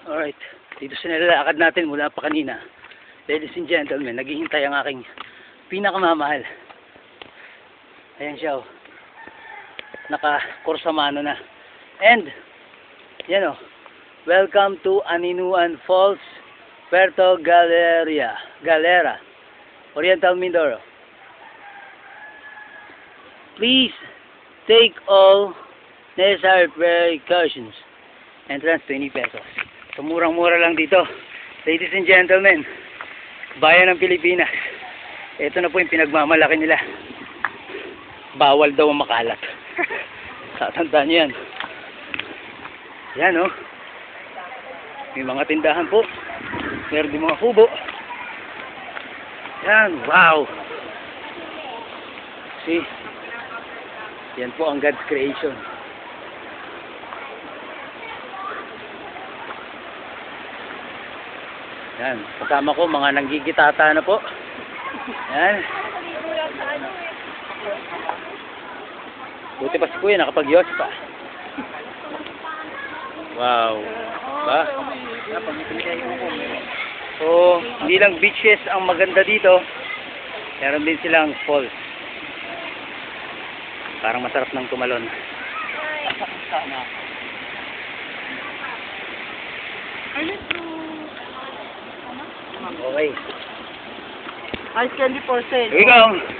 Alright, dito sa nilalakad natin mula pa kanina. Ladies and gentlemen, naghihintay ang aking pinakamamahal. Ayan siya, oh. Naka-kursamano na. And, yan, oh. Welcome to Aninuan Falls, Puerto Galera, Oriental Mindoro. Please take all necessary precautions. Entrance 20 pesos. So, murang-mura lang dito. Ladies and gentlemen, bayan ng Pilipinas. Ito na po yung pinagmamalaki nila. Bawal daw ang makalat. Tatandaan nyo yan. Yan, oh. May mga tindahan po. Meron din mga kubo. Yan, wow. See? Yan po ang God's creation. Yan, kasama ko mga nanggigitata na po. Yan. Buti pa si Kuya, nakapag-yos pa. Wow. Ba? So, hindi lang beaches ang maganda dito. Meron din silang falls. Parang masarap ng tumalon. Okay. Ice candy for sale. Here we go.